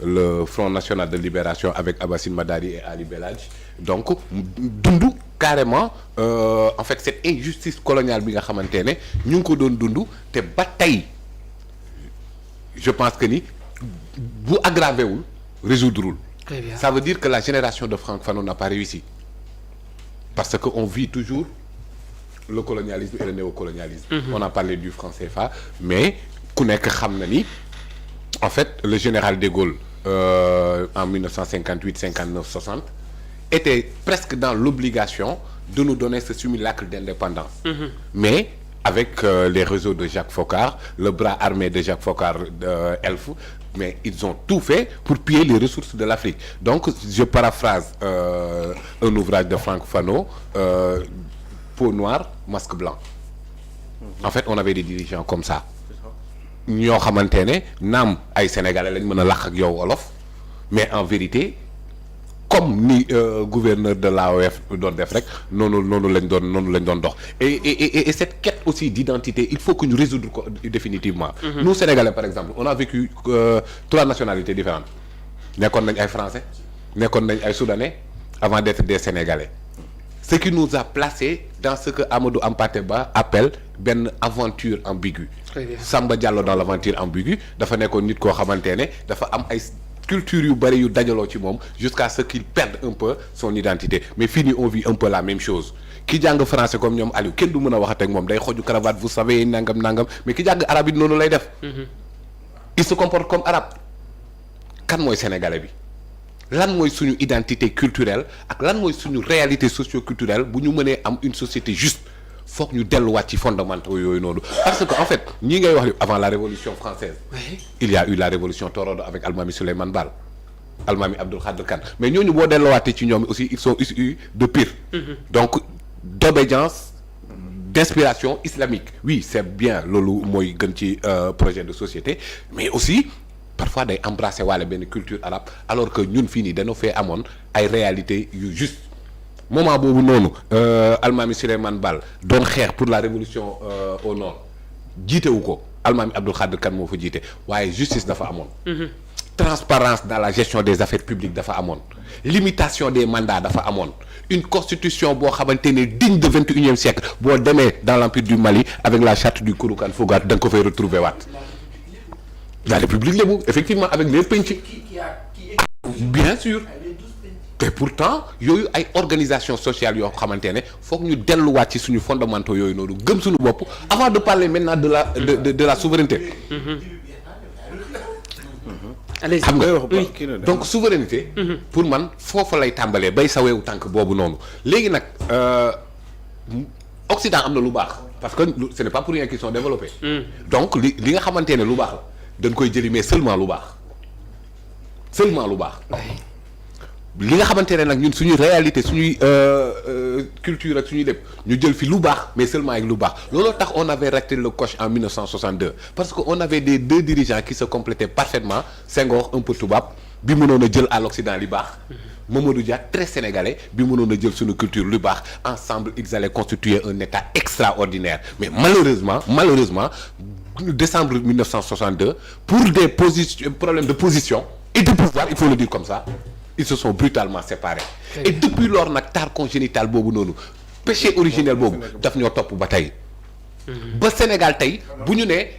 le Front National de Libération avec Abassine Madari et Ali Belhadji donc dund carrément en fait cette injustice coloniale bi nga xamante ne ñu ngi ko doon dund te ba tey je pense que ni bu aggravé wul résoudrewul. Très bien. Ça veut dire que la génération de Franck Fanon n'a pas réussi parce que on vit toujours le colonialisme et le néocolonialisme. On a parlé du franc CFA mais ku nekk xam na ni en fait le général de Gaulle en 1958 59 60 était presque dans l'obligation de nous donner ce simulacre d'indépendance. Mais avec les réseaux de Jacques Foccart, le bras armé de Jacques Foccart Elf, mais ils ont tout fait pour piller les ressources de l'Afrique. Donc je paraphrase un ouvrage de Franck Fanon, peau noire, masque blanc. En fait, on avait des dirigeants comme ça. ñoo xamante ne naam ay sénégalais lañ mën a làq ak yow wolof mais en vérité comme ni gouverneur de l'AOF doon def rek noonu lañ doon dox et cette quête aussi d'identité il faut que ñu résoudre ko définitivement. Nous sénégalais par exemple on a vécu 3 nationalités différentes nekkoon nañ ay français nekkoon nañ ay soudanais avant d'être des sénégalais. Ce qui nous a placé dans ce que Amadou Hampâté Bâ appelle benn aventure ambiguë. Samba Diallo dans l'aventure ambiguë dafa nekkoon nit koo xamante ne dafa am ay culture yu bari yu dajaloo ci moom jusqu'à ce qu'il perde un peu son identité mais fii nii on vit un peu la même chose ki jàng français comme ñoom Aliou kenn du mën a waxate ak moom day xoju cravate vous savez nangam mais ki jàng arabe it noonu lay def. Il se comporte comme arabe. Kan mooy sénégalais bi. Lan mooy suñu identité culturelle ak lan mooy suñu réalité socio-culturelle bu ñu mënee am une société juste foog ñu delluwaat ci fondamentaux yooyu noonu parce que en fait ñi ngay wax avant la révolution française il y a eu la révolution Torodo avec Almami Souleymane Baal Almami Abdou Khadre Kane mais ñooñu boo delluwaatee ci ñoom aussi ils sont issus de Pire donc d'obédience d'inspiration islamique oui c'est bien loolu mooy gën ci projet de société mais aussi parfois day embrasser waale benn culture arabe alors que ñun fii nii dañoo fee amoon ay réalités yu juste moment boobu noonu Almami Souleymane Baal doon xeex pour la révolution au nord jiitewu ko Almami Abdou Khadre Kane moo fa jiite waaye justice dafa amoon. Transparence dans la gestion des affaires publiques dafa amoon. Limitation des mandats dafa amoon. Une constitution boo xamante ne digne de 21e siècle boo demee dans l'empire du Mali avec la charte du Kouroukan Fougate da nga ko fay retrouver waat. La République lébu effectivement avec les penc. Bien sûr. Et pourtant yooyu ay organisation sociale yoo xamante ne foog ñu delluwaat ci suñu fondamentaux yooyu noonu gëm suñu bopp avant de parler maintenant de la souveraineté. xam nga donc souveraineté. Pour man foofa lay tàmbalee bay saweewu tànk boobu noonu léegi nag Occident am na lu baax parce que ce n'est pas pour rien qu'ils sont développés. Donc li nga xamante ne lu baax la dañ koy jëli mais seulement lu baax li nga xamante ne nag ñun suñuy réalité suñuy culture ak suñuy lépp ñu jël fi lu baax mais seulement avec lu baax looloo tax on avait raté le coche en 1962 parce que on avait des 2 dirigeants qui se complétaient parfaitement Senghor un peu tubaab bi mënoon a jël à l'Occident li baax Mamadou Dia très sénégalais bi mënoon a jël suñu culture lu baax ensemble ils allaient constituer un état extraordinaire mais malheureusement décembre 1962 pour des problèmes de position et de pouvoir il faut le dire comme ça ils se sont brutalement séparés. Et depuis lors nag tare congénitale boobu noonu péché originel boobu daf ñoo topp ba tey. ba Sénégal tey bu ñu nee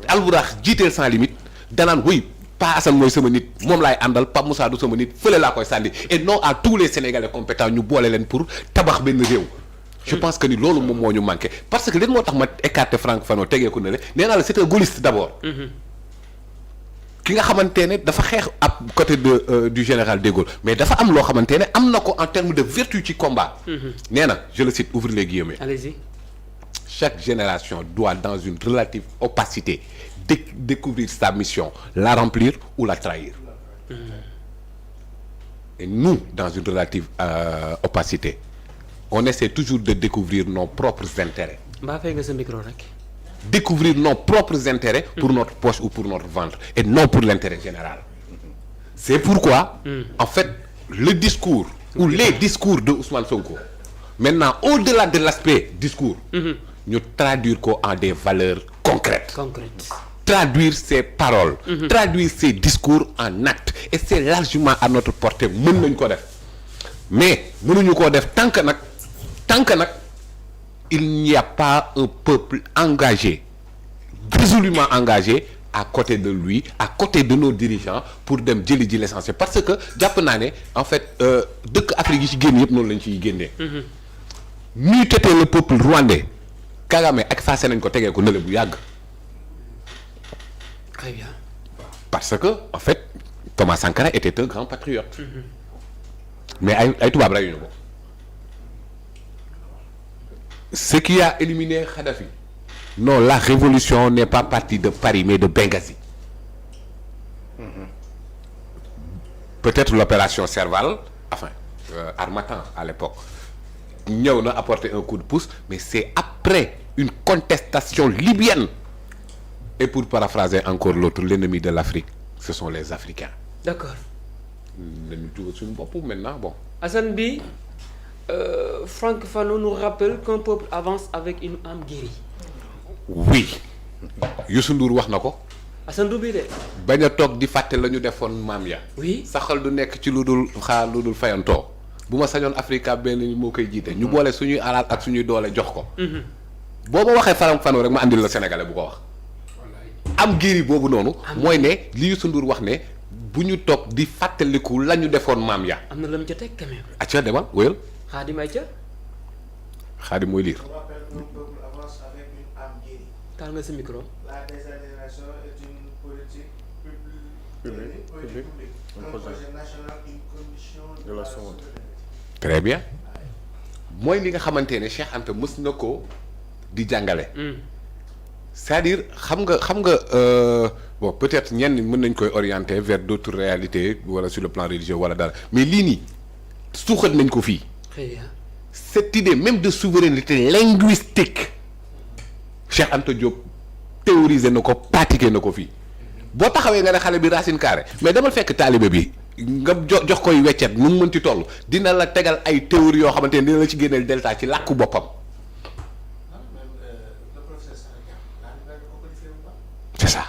Albourakh jiiteel sans limite danaan wuy Pa Assane mooy sama nit moom laay àndal Pa Moussa du sama nit fële laa koy sànni et non à tous les Sénégalais compétents ñu boole leen pour tabax benn réew. Je pense que ni loolu moom moo ñu manqué parce que leen moo tax ma écarté Franck Fanon tegee ko ne le nee naa la c'est un gaulliste d'abord. ki nga xamante ne dafa xeex à côté du général de Gaulle mais dafa am loo xamante ne am na ko en termes de vertu ci combat. nee na je le cite ouvrez les guillemets. Allez-y. Chaque génération doit dans une relative opacité découvrir sa mission, la remplir ou la trahir. Et nous, dans une relative opacité, on essaie toujours de découvrir nos propres intérêts. mbaa fay nga sa micro rek. Découvrir nos propres intérêts pour notre poche ou pour notre ventre et non pour l'intérêt général. C'est pourquoi, en fait, le discours ou les discours de Ousmane Sonko, maintenant, au-delà de l'aspect discours, nous traduire quoi en des valeurs concrètes. traduire ses paroles. Traduire ses discours en actes et c'est largement à notre portée mën nañ ko def mais mënuñu koo def tant que nag il n'y a pas un peuple engagé résolument engagé à côté de lui à côté de nos dirigeants pour dem jëli ji l'essentiel parce que jàpp naa ne en fait dëkk Afrique yi ci génn yëpp noonu lañ ciy génnee. ñuy tetee le peuple rwandais Kagame ak faase nañ ko tegee ko nële bu yàgg. Très bien. Parce que en fait Thomas Sankara était un grand patriote. Mais ay tubaab reyuñu ko. Ce qui a éliminé Kadhafi. Non, la révolution n'est pas partie de Paris mais de Benghazi. Peut-être l'opération Serval, enfin Harmattan à l'époque ñëw na apporter un coup de pouce mais c'est après une contestation libyenne. Et pour paraphraser encore l'autre, l'ennemi de l'Afrique, ce sont les Africains. D'accord. Nañu tugal suñu bopp maintenant bon. Assane bi Franck Fanon nous rappelle qu'un peuple avance avec une âme guérie. Oui. Youssou Ndour wax na ko. Assane du bi de. bañ a toog di fàtte la ñu defoon maam ya. Oui. saxal du nekk ci lu dul fayantoo. bu ma sañoon Africa benn moo koy jiite. ñu boole suñuy alal ak suñuy doole jox ko. boo ma waxee Franck Fanon rek ma andil la Sénégalais bu ko wax. am géri boobu noonu. mooy ne li Youssou Ndour wax ne bu ñu toog di fàttaliku la ñu defoon maam ya. am na lam ca teg quand même. acca demal wéyal. Xaadim ay ca. Xaadim mooy liir. taal nga sa micro. La désalération est une politique publique, un projet national, une condition de la souveraineté. Très bien mooy li nga xamante ne Cheikh Anta mës na ko di jàngale. c'est-à-dire xam nga bon peut-être ñenn mën nañ koy orienter vers d'autres réalités wala sur le plan religieux wala dara mais lii nii suuxat nañ ko fii. Très bien. Cette idée même de souveraineté linguistique Cheikh Anta Diop théorisé na ko pratiqué na ko fii boo taxawee nga ne xale bi Racine Carré mais demal fekk taalibe bi nga jox koy weccet nu mu mënti toll dina la tegal ay théories yoo xamante ne dina la ci génneel delta ci làkku boppam. C'est ça.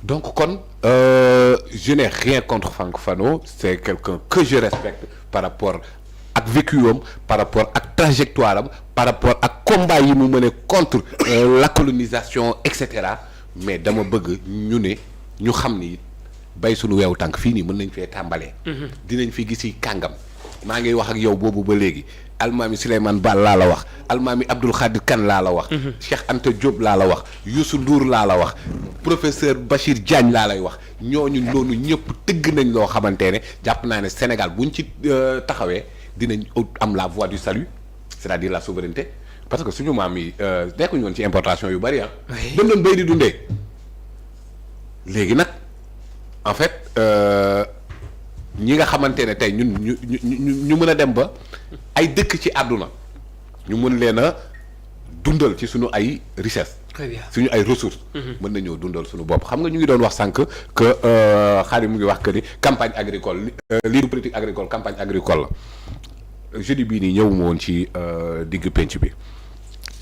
Donc kon je n'ai rien contre Franck Fanon c'est quelqu'un que je respecte par rapport ak vécu am par rapport ak trajectoire am par rapport ak combat yi mu mëne contre la colonisation et cetera mais dama bëgg ñu xam ni bay suñu weewu tànk fii nii mën nañ fee tàmbalee. dinañ fi gis yi kàngam maa ngi wax ak yow boobu ba léegi almaami Souleymane Baal laa la wax almaami Abdoul Khadir Kane laa la wax. Cheikh Anta Diop laa la wax Youssou Ndour laa la wax professeur Bachir Diagne laa lay wax ñooñu loolu ñëpp tëgg nañ loo xamante ne jàpp naa ne Sénégal buñ ci taxawee dinañ am la voie du salut c'est-à-dire la souveraineté parce que suñu maam yi nekkuñu woon ci importation yu bari ah. dañ doon béy di dundee léegi nag en fait ñi nga xamante ne tey ñun ñu mën a dem ba ay dëkk ci àdduna ñu mën leen a dundal ci suñu ay richesse. Très bien. suñu ay ressources. mën nañoo dundal suñu bopp xam nga ñu ngi doon wax sànq que xaalis mu ngi wax que ni campagne agricole lii du politique agricole campagne agricole la jeudi bii nii ñëwuma woon ci digg penc bi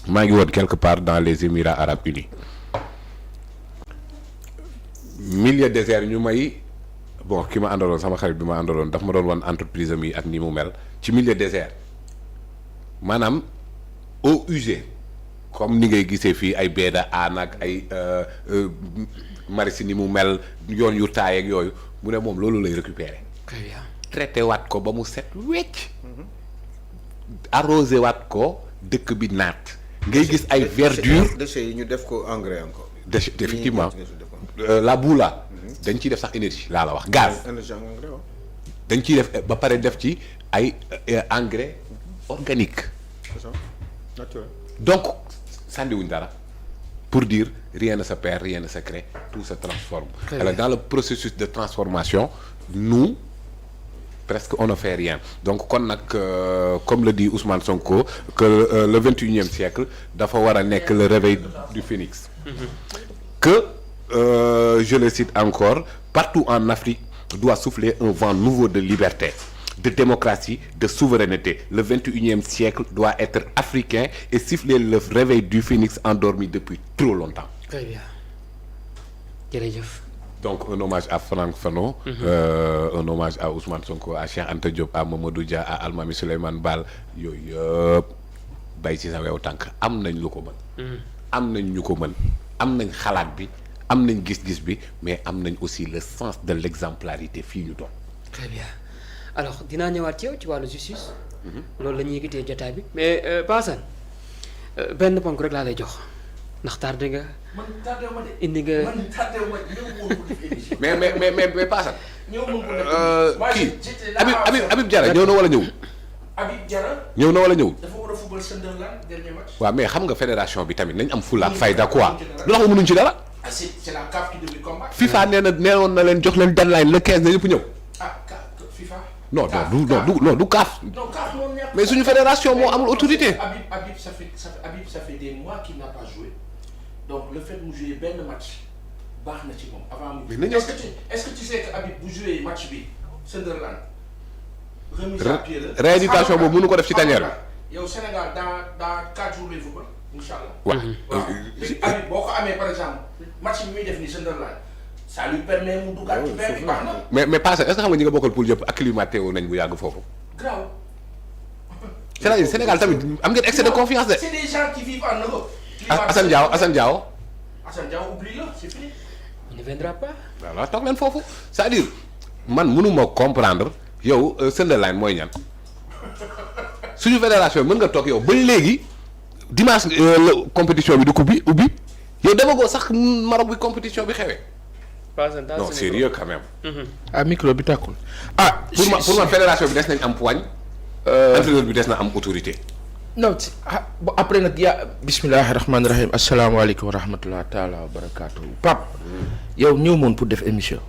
maa ngi woon quelque part dans les Émirats arabes unis milieu désert ñu may bon ki ma àndaloon sama xarit bi ma àndaloon daf ma doon wan entreprise am yi ak ni mu mel ci milieu désert maanaam eaux usées comme ni ngay gisee fii ay beeda aan ak ay marisi ni mu mel yoon yu taay ak yooyu mu ne moom loolu lay récupérer. Très bien. traité waat ko ba mu set wecc arrosé waat ko dëkk bi naat ngay gis ay verdure déchets yi ñu def ko engrais encore. déchet effectivement la boue là dañ ciy def sax énergie laa la wax gaz dañ ciy def ba pare def ci ay engrais organique naturel. donc sànniwuñ dara pour dire rien ne se perd rien ne se crée tout se transforme. Très alors bien. dans le processus de transformation nous presque on ne fait rien donc kon nag comme le dit Ousmane Sonko que le 21e siècle dafa war a nekk le réveil du phénix. Que je le cite encore partout en Afrique doit souffler un vent nouveau de liberté, de démocratie, de souveraineté. Le 21e siècle doit être africain et siffler le réveil du phénix endormi depuis trop longtemps. Très bien. jërëjëf. donc un hommage à Franck Fano. Un hommage à Ousmane Sonko à Cheikh Anta Diop à Mamadou Dia à Almami Souleymane Baal yooyu yëpp bay ci sa wew tànk am nañ lu ko mën. am nañ ñu ko mën am nañ xalaat bi am nañ gis-gis bi mais am nañ aussi le sens de l'exemplarité fii ñu doon. très bien alors dinaa ñëwaat ci yow ci wàllu justice. loolu la ñuy yëkkatee jotaay bi mais Paasan benn ponk rek laa lay jox ndax tardé nga. man tardé ma de. indi nga man tardé ma ñëw moom ko def émission. mais Paasan. ñëw moom ko def kii Habib Diarra ñëw na wala ñëwul. Habib Diarra. ñëw na wala ñëwul. dafa war a football Sunderland dernier match. waaw mais xam nga fédération bi tamit nañ am fulla ak fayda quoi lu tax mënuñ ci dara. ah c'est la CAF qui devait combattre. FIFA neewoon na leen jox leen deadline le 15 na yëpp ñëw. ah FIFA. non du CAF. non CAF moo nekk. mais suñu fédération moo amul autorité. Habib ça fait des mois qu'il n'a pas joué donc le fait mu jouer benn match baax na ci moom avant mu. mais est-ce que tu sais que Habib bu joué match bi Sunderland. remise à pied la rééducation boobu mënu ko def ci tanière bi. yow Sénégal dans 4 jours lay football incha allah. waaw léegi Habib boo ko amee par exemple match bi muy def ni Sunderland ça lui permet mu duggaat ci benn bi baax na. mais passé est-ce que xam nga ñi nga bokkal poule yëpp acclimaté wu nañ bu yàgg foofu. grave. c'est-à-dire Sénégal tamit am ngeen excès de confiance de. c'est des gens qui vivent en Europe. Assane Diao Assane Diao. Assane Diao oublie-le c'est fini. il ne viendra pas. voilà toog leen foofu c'est-à-dire man mënuma comprendre yow Sunderland mooy ñan suñu fédération mën nga toog yow ba léegi dimanche la compétition bi di ko ubbi yow demagoo sax Maroc bi compétition bi xewee. non sérieux quand même. ah micro bi tàkkul. pour ma fédération bi des nañ am poigne. entraîneur bi des na am autorité. non bon après nag yaa bismillahi rahmaani rahim asalaamaaleykum wa rahmatulah taala wa barakaatu. Pape yow ñëw moon pour def émission.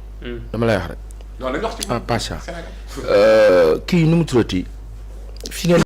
dama lay wax rek. non lañ wax ci pas ça. kii nu mu tuddati fi ngeen